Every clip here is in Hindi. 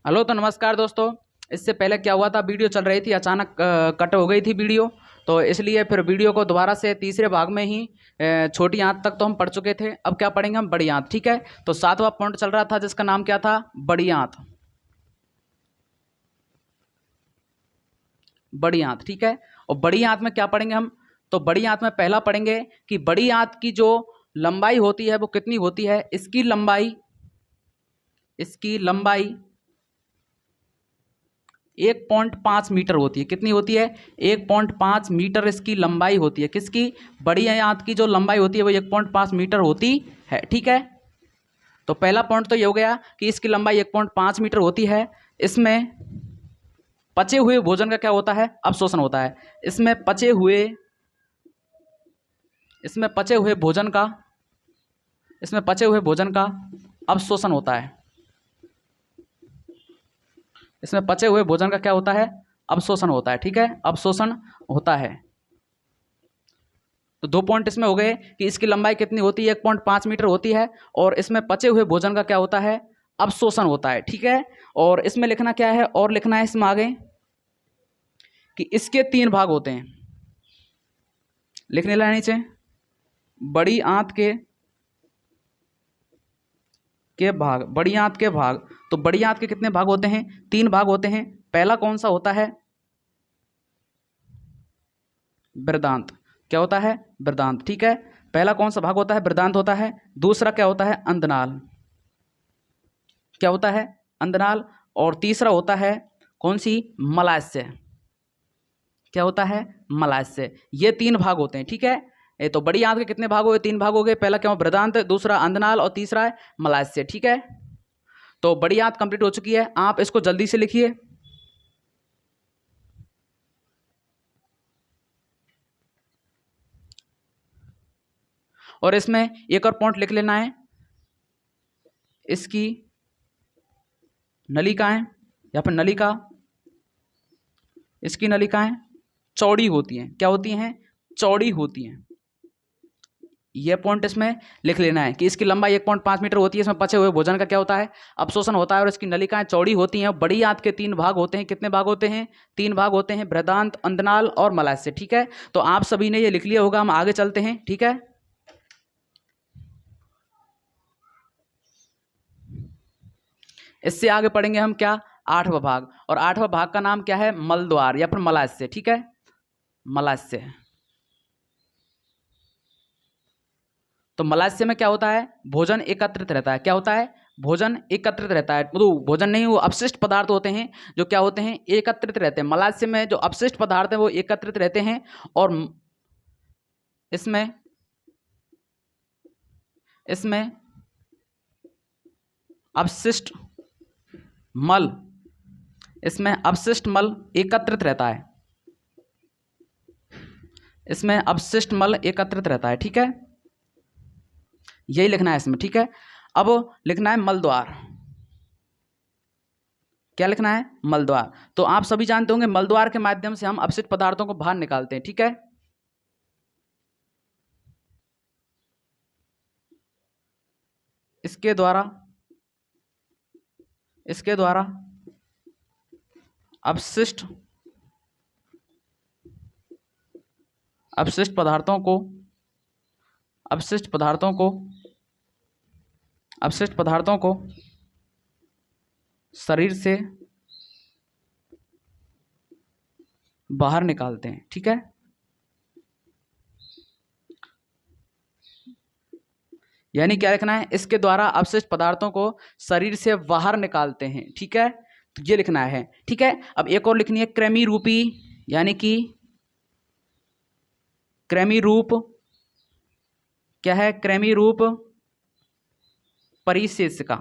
हेलो तो नमस्कार दोस्तों। इससे पहले क्या हुआ था, वीडियो चल रही थी, अचानक कट हो गई थी वीडियो। तो इसलिए फिर वीडियो को दोबारा से तीसरे भाग में ही छोटी आंत तक तो हम पढ़ चुके थे। अब क्या पढ़ेंगे हम, बड़ी आंत। ठीक है, तो सातवां पॉइंट चल रहा था जिसका नाम क्या था, बड़ी आंत। बड़ी आंत, ठीक है। और बड़ी आंत में क्या पढ़ेंगे हम, तो बड़ी आंत में पहला पढ़ेंगे कि बड़ी आंत की जो लंबाई होती है वो कितनी होती है। इसकी लंबाई 1.5 मीटर होती है। कितनी होती है, 1.5 मीटर इसकी लंबाई होती है। किसकी, बड़ी आंत की जो लंबाई होती है वो 1.5 मीटर होती है। ठीक है, तो पहला पॉइंट तो ये हो गया कि इसकी लंबाई 1.5 मीटर होती है। इसमें पचे हुए भोजन का क्या होता है, अवशोषण होता है। इसमें पचे हुए भोजन का अवशोषण होता है। इसमें पचे हुए भोजन का क्या होता है, अवशोषण होता है। ठीक है, अवशोषण होता है। तो दो पॉइंट इसमें हो गए कि इसकी लंबाई कितनी होती है, 1.5 मीटर होती है, और इसमें पचे हुए भोजन का क्या होता है, अवशोषण होता है। ठीक है, और इसमें लिखना क्या है, और लिखना है इसमें आगे कि इसके 3 भाग होते हैं। लिखने लाना नीचे, बड़ी आंत के भाग। तो बड़ी आंत के कितने भाग होते हैं, 3 भाग होते हैं। पहला कौन सा होता है, वृद्धांत। क्या होता है, वृद्धांत। ठीक है, पहला कौन सा भाग होता है, वृद्धांत होता है। दूसरा क्या होता है, अंधनाल। क्या होता है, अंधनाल। और तीसरा होता है कौन सी, मलाशय। क्या होता है, मलाशय। ये 3 भाग होते हैं। ठीक है, ये तो बड़ी आंत के कितने भाग हो गए, 3 भाग हो गए। पहला क्या हो, वृद्धांत, दूसरा अंधनाल, और तीसरा है मलाशय। ठीक है, तो बड़ी आंत कंप्लीट हो चुकी है। आप इसको जल्दी से लिखिए। और इसमें एक और पॉइंट लिख लेना है, इसकी नलिकाएं या फिर नलिका, इसकी नलिकाएं चौड़ी होती हैं। क्या होती हैं, चौड़ी होती हैं। यह पॉइंट इसमें लिख लेना है कि इसकी लंबाई 1.5 मीटर होती है। इसमें पचे हुए भोजन का क्या होता है, अवशोषण होता है, और इसकी नलिकाएं चौड़ी होती हैं। बड़ी आंत के 3 भाग होते हैं। कितने भाग होते हैं, 3 भाग होते हैं, वृद्धांत, अंधनाल और मलाशय। ठीक है, तो आप सभी ने ये लिख लिया होगा। हम आगे चलते हैं। ठीक है, इससे आगे पढ़ेंगे हम क्या, 8वां भाग। और 8वां भाग का नाम क्या है, मलद्वार या फिर मलाशय। ठीक है, मलाशय। तो मलाशय में क्या होता है, भोजन एकत्रित रहता है। क्या होता है, भोजन एकत्रित रहता है। तो भोजन नहीं, वो अपशिष्ट पदार्थ होते हैं जो क्या होते हैं, एकत्रित रहते हैं। मलाशय में जो अपशिष्ट पदार्थ हैं वो एकत्रित रहते हैं। और इसमें इसमें अपशिष्ट मल इसमें अपशिष्ट मल एकत्रित रहता है। इसमें अपशिष्ट मल एकत्रित रहता है। ठीक है, यही लिखना है इसमें। ठीक है, अब लिखना है मलद्वार। क्या लिखना है, मलद्वार। तो आप सभी जानते होंगे मलद्वार के माध्यम से हम अपशिष्ट पदार्थों को बाहर निकालते हैं। ठीक है, इसके द्वारा अपशिष्ट अपशिष्ट पदार्थों को शरीर से बाहर निकालते हैं। ठीक है, यानी क्या लिखना है, इसके द्वारा अपशिष्ट पदार्थों को शरीर से बाहर निकालते हैं। ठीक है, तो ये लिखना है। ठीक है, अब एक और लिखनी है, कृमि रूपी, यानी कि कृमि रूप। क्या है, कृमि रूप परिशेषिका।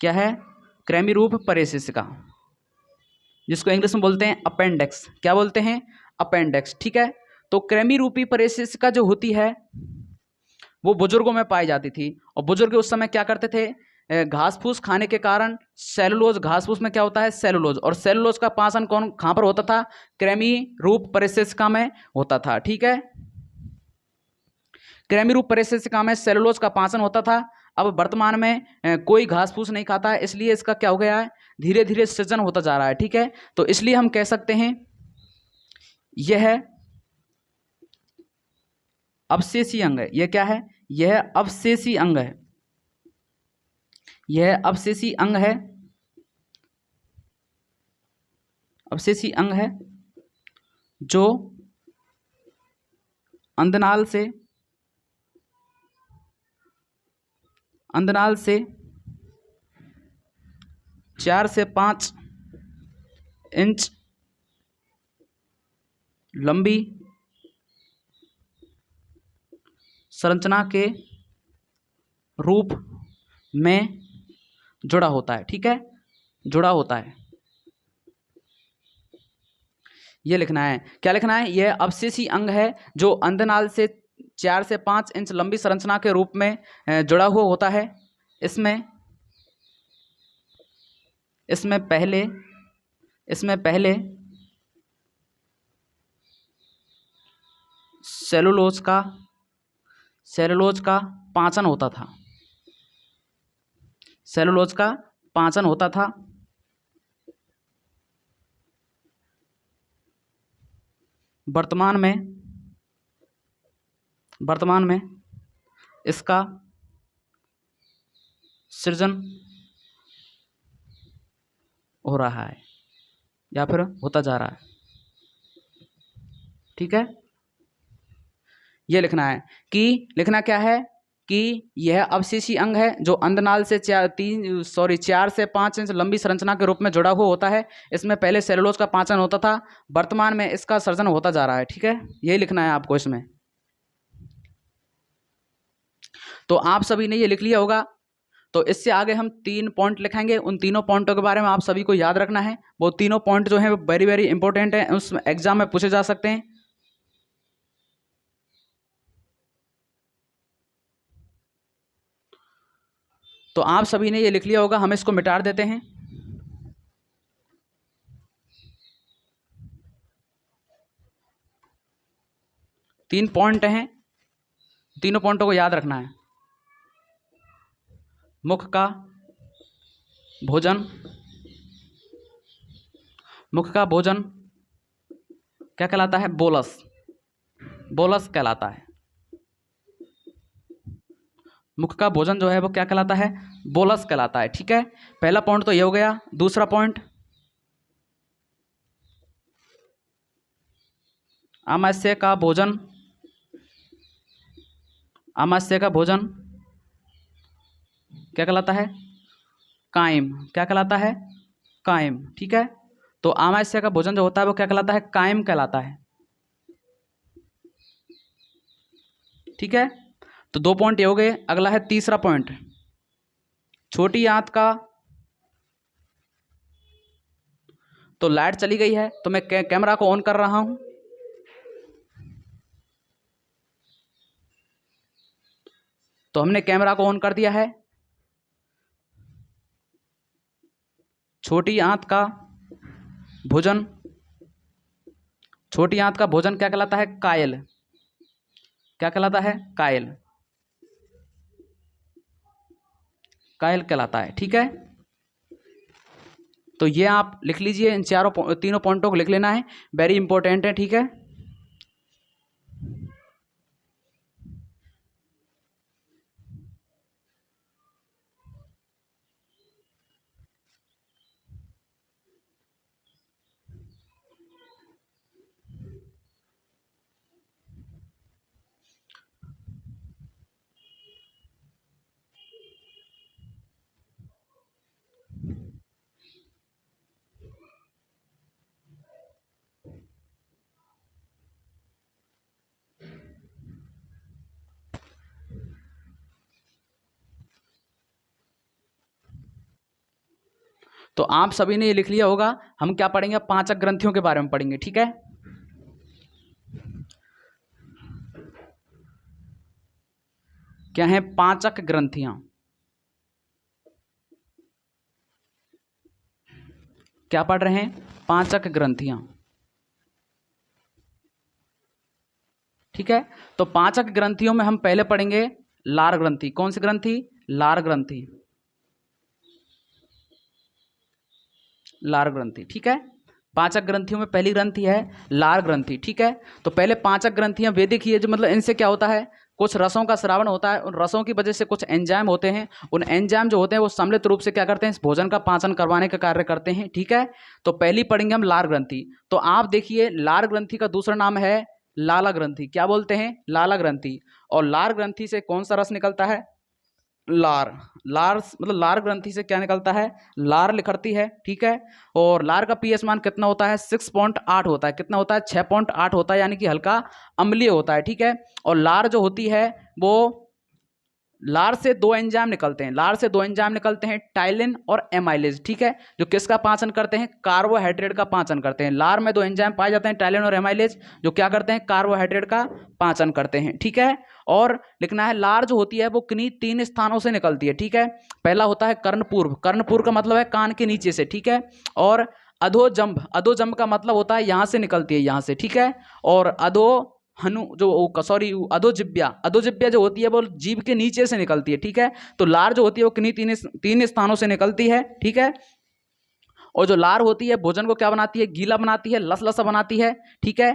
क्या है, कृमि रूप परिशेषिका, जिसको इंग्लिश में बोलते हैं अपेंडिक्स। क्या बोलते हैं, अपेंडिक्स। ठीक है, तो कृमि रूपी परिशेषिका जो होती है वो बुजुर्गों में पाई जाती थी। और बुजुर्ग उस समय क्या करते थे, घास फूस खाने के कारण सेलुलोज, घास फूस में क्या होता है, सेलुलोज, और सेलुलोज का पाचन कहाँ पर होता था, कृमि रूप परिशेषिका में होता था। ठीक है, कृमि रूप परिस्थिति में सेलुलोज का पाचन होता था। अब वर्तमान में कोई घास फूस नहीं खाता है, इसलिए इसका क्या हो गया है, धीरे धीरे सृजन होता जा रहा है। ठीक है, तो इसलिए हम कह सकते हैं यह अवशेषी अंग है। यह क्या है, यह अवशेषी अंग है। यह अवशेषी अंग है, अवशेषी अंग है जो अंदनाल से 4 से 5 इंच लंबी संरचना के रूप में जुड़ा होता है। ठीक है, जुड़ा होता है, ये लिखना है। क्या लिखना है, यह अवशेषी अंग है जो अंदनाल से 4 से 5 इंच लंबी संरचना के रूप में जुड़ा हुआ होता है। इसमें पहले सेलुलोज का पाचन होता था। सेलुलोज का पाचन होता था। वर्तमान में इसका सृजन हो रहा है या फिर होता जा रहा है। ठीक है, ये लिखना है कि लिखना क्या है कि यह अवशेषी अंग है जो अंदनाल से 4 से 5 इंच लंबी संरचना के रूप में जुड़ा हुआ होता है। इसमें पहले सेलुलोज का पाचन होता था, वर्तमान में इसका सृजन होता जा रहा है। ठीक है, यही लिखना है आपको इसमें। तो आप सभी ने ये लिख लिया होगा। तो इससे आगे हम 3 पॉइंट लिखेंगे। उन तीनों पॉइंटों के बारे में आप सभी को याद रखना है। वो तीनों पॉइंट जो हैं वो वेरी वेरी इंपॉर्टेंट है, उस एग्जाम में पूछे जा सकते हैं। तो आप सभी ने ये लिख लिया होगा, हम इसको मिटा देते हैं। तीन पॉइंट हैं, तीनों पॉइंटों को याद रखना है। मुख का भोजन क्या कहलाता है, बोलस कहलाता है। मुख का भोजन जो है वो क्या कहलाता है, बोलस कहलाता है। ठीक है, पहला पॉइंट तो ये हो गया। दूसरा पॉइंट, आमाशय का भोजन क्या कहलाता है, कायम। क्या कहलाता है, कायम। ठीक है, तो आमाशय का भोजन जो होता है वो क्या कहलाता है, कायम कहलाता है। ठीक है, तो 2 पॉइंट ये हो गए। अगला है तीसरा पॉइंट, छोटी आंत का। तो लाइट चली गई है तो मैं कैमरा को ऑन कर रहा हूं। तो हमने कैमरा को ऑन कर दिया है। छोटी आंत का भोजन क्या कहलाता है, कायल। क्या कहलाता है, कायल कहलाता है। ठीक है, तो ये आप लिख लीजिए, इन तीनों पॉइंटों को लिख लेना है, वेरी इंपॉर्टेंट है। ठीक है, तो आप सभी ने ये लिख लिया होगा। हम क्या पढ़ेंगे, पाचक ग्रंथियों के बारे में पढ़ेंगे। ठीक है, क्या है पाचक ग्रंथियां, क्या पढ़ रहे हैं, पाचक ग्रंथियां। ठीक है। तो पाचक ग्रंथियों में हम पहले पढ़ेंगे लार ग्रंथि। कौन सी ग्रंथि? लार ग्रंथि। लार ग्रंथि, ठीक है। पाचक ग्रंथियों में पहली ग्रंथि है लार ग्रंथि, ठीक है। तो पहले पाचक ग्रंथियां वैदिक ही है, जो मतलब इनसे क्या होता है, कुछ रसों का स्रावण होता है, उन रसों की वजह से कुछ एंजाइम होते हैं, उन एंजाइम जो होते हैं वो सम्मिलित रूप से क्या करते हैं, इस भोजन का पाचन करवाने का कार्य करते हैं, ठीक है। तो पहली पढ़ेंगे हम लार ग्रंथि। तो आप देखिए लार ग्रंथि का दूसरा नाम है लाला ग्रंथि। क्या बोलते हैं? लाला ग्रंथि। और लार ग्रंथि से कौन सा रस निकलता है? लार। लार मतलब लार ग्रंथि से क्या निकलता है? लार निकलती है, ठीक है। और लार का पीएच मान कितना होता है? 6.8 होता है। कितना होता है? 6.8 होता है, यानी कि हल्का अम्लीय होता है, ठीक है। और लार जो होती है वो, लार से दो एंजाइम निकलते हैं, लार से दो एंजाइम निकलते हैं, टाइलिन और एमाइलेज, ठीक है। जो किसका पाचन करते हैं? कार्बोहाइड्रेट का पाचन करते हैं। लार में दो एंजाइम पाए जाते हैं, टाइलिन और एमाइलेज, जो क्या करते हैं? कार्बोहाइड्रेट का पाचन करते हैं, ठीक है। और लिखना है लार जो होती है वो किन्हीं 3 स्थानों से निकलती है, ठीक है। पहला होता है कर्णपूर्व। कर्णपूर्व का मतलब है कान के नीचे से, ठीक है। और अधोजंभ, अधोजंभ का मतलब होता है यहां से निकलती है, यहां से, ठीक है। और अधोजिब्या, अधोजिब्या जो होती है वो जीभ के नीचे से निकलती है, ठीक है। तो लार जो होती है वो किन्हीं तीन स्थानों से निकलती है, ठीक है। और जो लार होती है भोजन को क्या बनाती है? गीला बनाती है, लसलसा बनाती है, ठीक है।